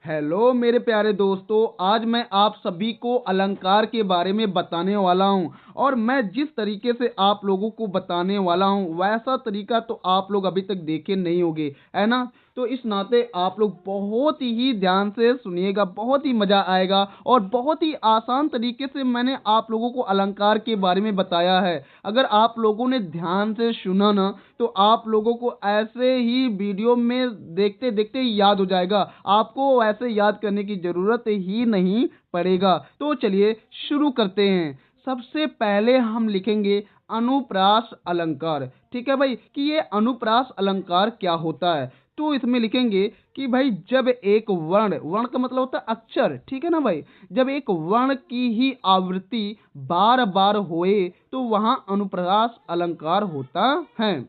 Hello मेरे प्यारे दोस्तों, आज मैं आप सभी को अलंकार के बारे में बताने वाला हूं और मैं जिस तरीके से आप लोगों को बताने वाला हूं वैसा तरीका तो आप लोग अभी तक देखे नहीं होंगे, है ना। तो इस नाते आप लोग बहुत ही ध्यान से सुनिएगा, बहुत ही मजा आएगा और बहुत ही आसान तरीके से मैंने आप लोगों को अलंकार के बारे में बताया है। अगर आप लोगों ने ध्यान से सुना ना तो आप लोगों को ऐसे ही वीडियो में देखते देखते याद हो जाएगा, आपको ऐसे याद करने की जरूरत ही नहीं पड़ेगा। तो चलिए शुरू करते हैं। सबसे पहले हम लिखेंगे अनुप्रास अलंकार। ठीक है भाई, कि ये अनुप्रास अलंकार क्या होता है। तो इसमें लिखेंगे कि भाई जब एक वर्ण, वर्ण का मतलब होता है अक्षर, ठीक है ना भाई, जब एक वर्ण की ही आवृत्ति बार बार होए तो वहां अनुप्रास अलंकार होता है।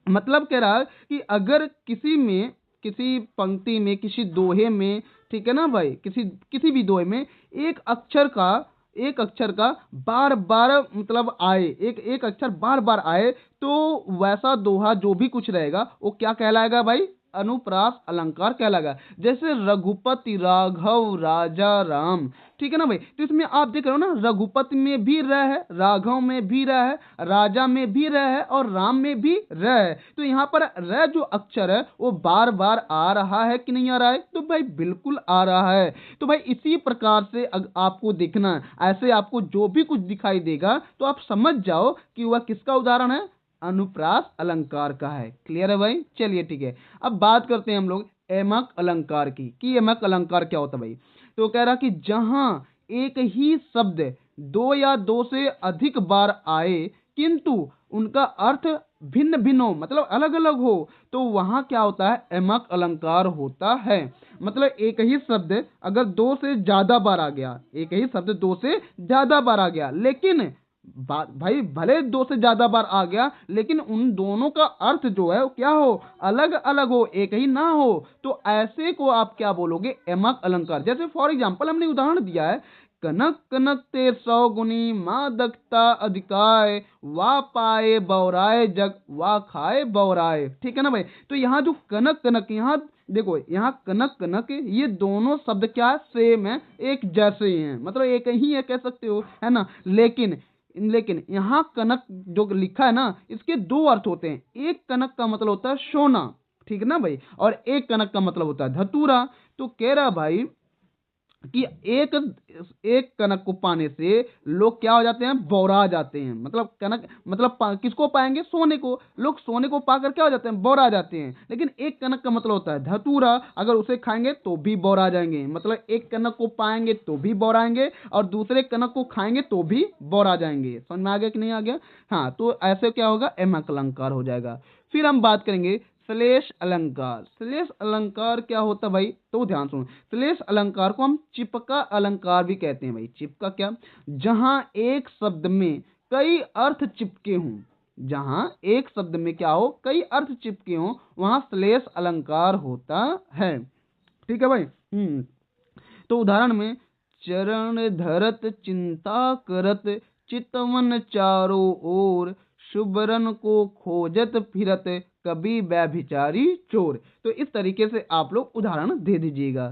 मतलब कह रहा है कि अगर किसी में, किसी पंक्ति में, किसी दोहे में, ठीक है ना भाई, किसी किसी भी दोहे में एक अक्षर का बार बार मतलब आए, एक एक अक्षर बार बार आए तो वैसा दोहा जो भी कुछ रहेगा वो क्या कहलाएगा भाई, अनुप्रास अलंकार कहलाएगा। जैसे रघुपति राघव राजा राम, ठीक है ना भाई। तो इसमें आप देख रहे हो ना, रघुपति में भी र है, राघव में भी र है, राजा में भी र है और राम में भी र है। तो यहाँ पर र जो अक्षर है वो बार बार आ रहा है कि नहीं आ रहा है, तो भाई बिल्कुल आ रहा है। तो भाई इसी प्रकार से आपको देखना है, ऐसे आपको जो भी कुछ दिखाई देगा तो आप समझ जाओ कि वह किसका उदाहरण है, अनुप्रास अलंकार का है। क्लियर है भाई, चलिए ठीक है। अब बात करते हैं हम लोग एमक अलंकार की, कि एमक अलंकार क्या होता है भाई। तो कह रहा कि जहां एक ही शब्द दो या दो से अधिक बार आए किंतु उनका अर्थ भिन्न भिन्न हो, मतलब अलग अलग हो, तो वहां क्या होता है, एमक अलंकार होता है। मतलब एक ही शब्द अगर दो से ज्यादा बार आ गया, एक ही शब्द दो से ज्यादा बार आ गया, लेकिन बात भाई भले दो से ज्यादा बार आ गया लेकिन उन दोनों का अर्थ जो है वो क्या हो, अलग अलग हो, एक ही ना हो, तो ऐसे को आप क्या बोलोगे, एमक अलंकार। जैसे फॉर एग्जांपल हमने उदाहरण दिया है, कनक कनक ते 100 गुनी माँ दक्षता अधिकाय, वा पाए बौराए जग, वा खाए बौराए। ठीक है ना भाई। तो यहाँ जो कनक कनक, यहाँ देखो, यहाँ कनक कनक ये दोनों शब्द क्या है, सेम है, एक जैसे ही हैं, मतलब एक ही है कह सकते हो, है ना। लेकिन लेकिन यहाँ कनक जो लिखा है ना, इसके दो अर्थ होते हैं। एक कनक का मतलब होता है सोना, ठीक है ना भाई, और एक कनक का मतलब होता है धतूरा। तो कह रहा भाई कि एक एक कनक को पाने से लोग क्या हो जाते हैं, बौरा जाते हैं। मतलब कनक मतलब किसको पाएंगे, सोने को। लोग सोने को पाकर क्या हो जाते हैं, बौरा जाते हैं। लेकिन एक कनक का मतलब होता है धतूरा, अगर उसे खाएंगे तो भी बौरा जाएंगे। मतलब एक कनक को पाएंगे तो भी बौराएंगे और दूसरे कनक को खाएंगे तो भी बौरा जाएंगे। समझ में आ गया कि नहीं आ गया। हाँ, तो ऐसे क्या होगा, एमक अलंकार हो जाएगा। फिर हम बात करेंगे श्लेष अलंकार। श्लेष अलंकार क्या होता है भाई, तो ध्यान सुनो। श्लेष अलंकार को हम चिपका अलंकार भी कहते हैं भाई। चिपका क्या, जहां एक शब्द में कई अर्थ चिपके हों, जहां एक शब्द में क्या हो, कई अर्थ चिपके हों, वहां श्लेष अलंकार होता है। ठीक है भाई। तो उदाहरण में, चरण धरत चिंता करत, चितवन चारों ओर, शुभरन को खोजत फिरत, कभी व्यभिचारी चोर। तो इस तरीके से आप लोग उदाहरण दे दीजिएगा।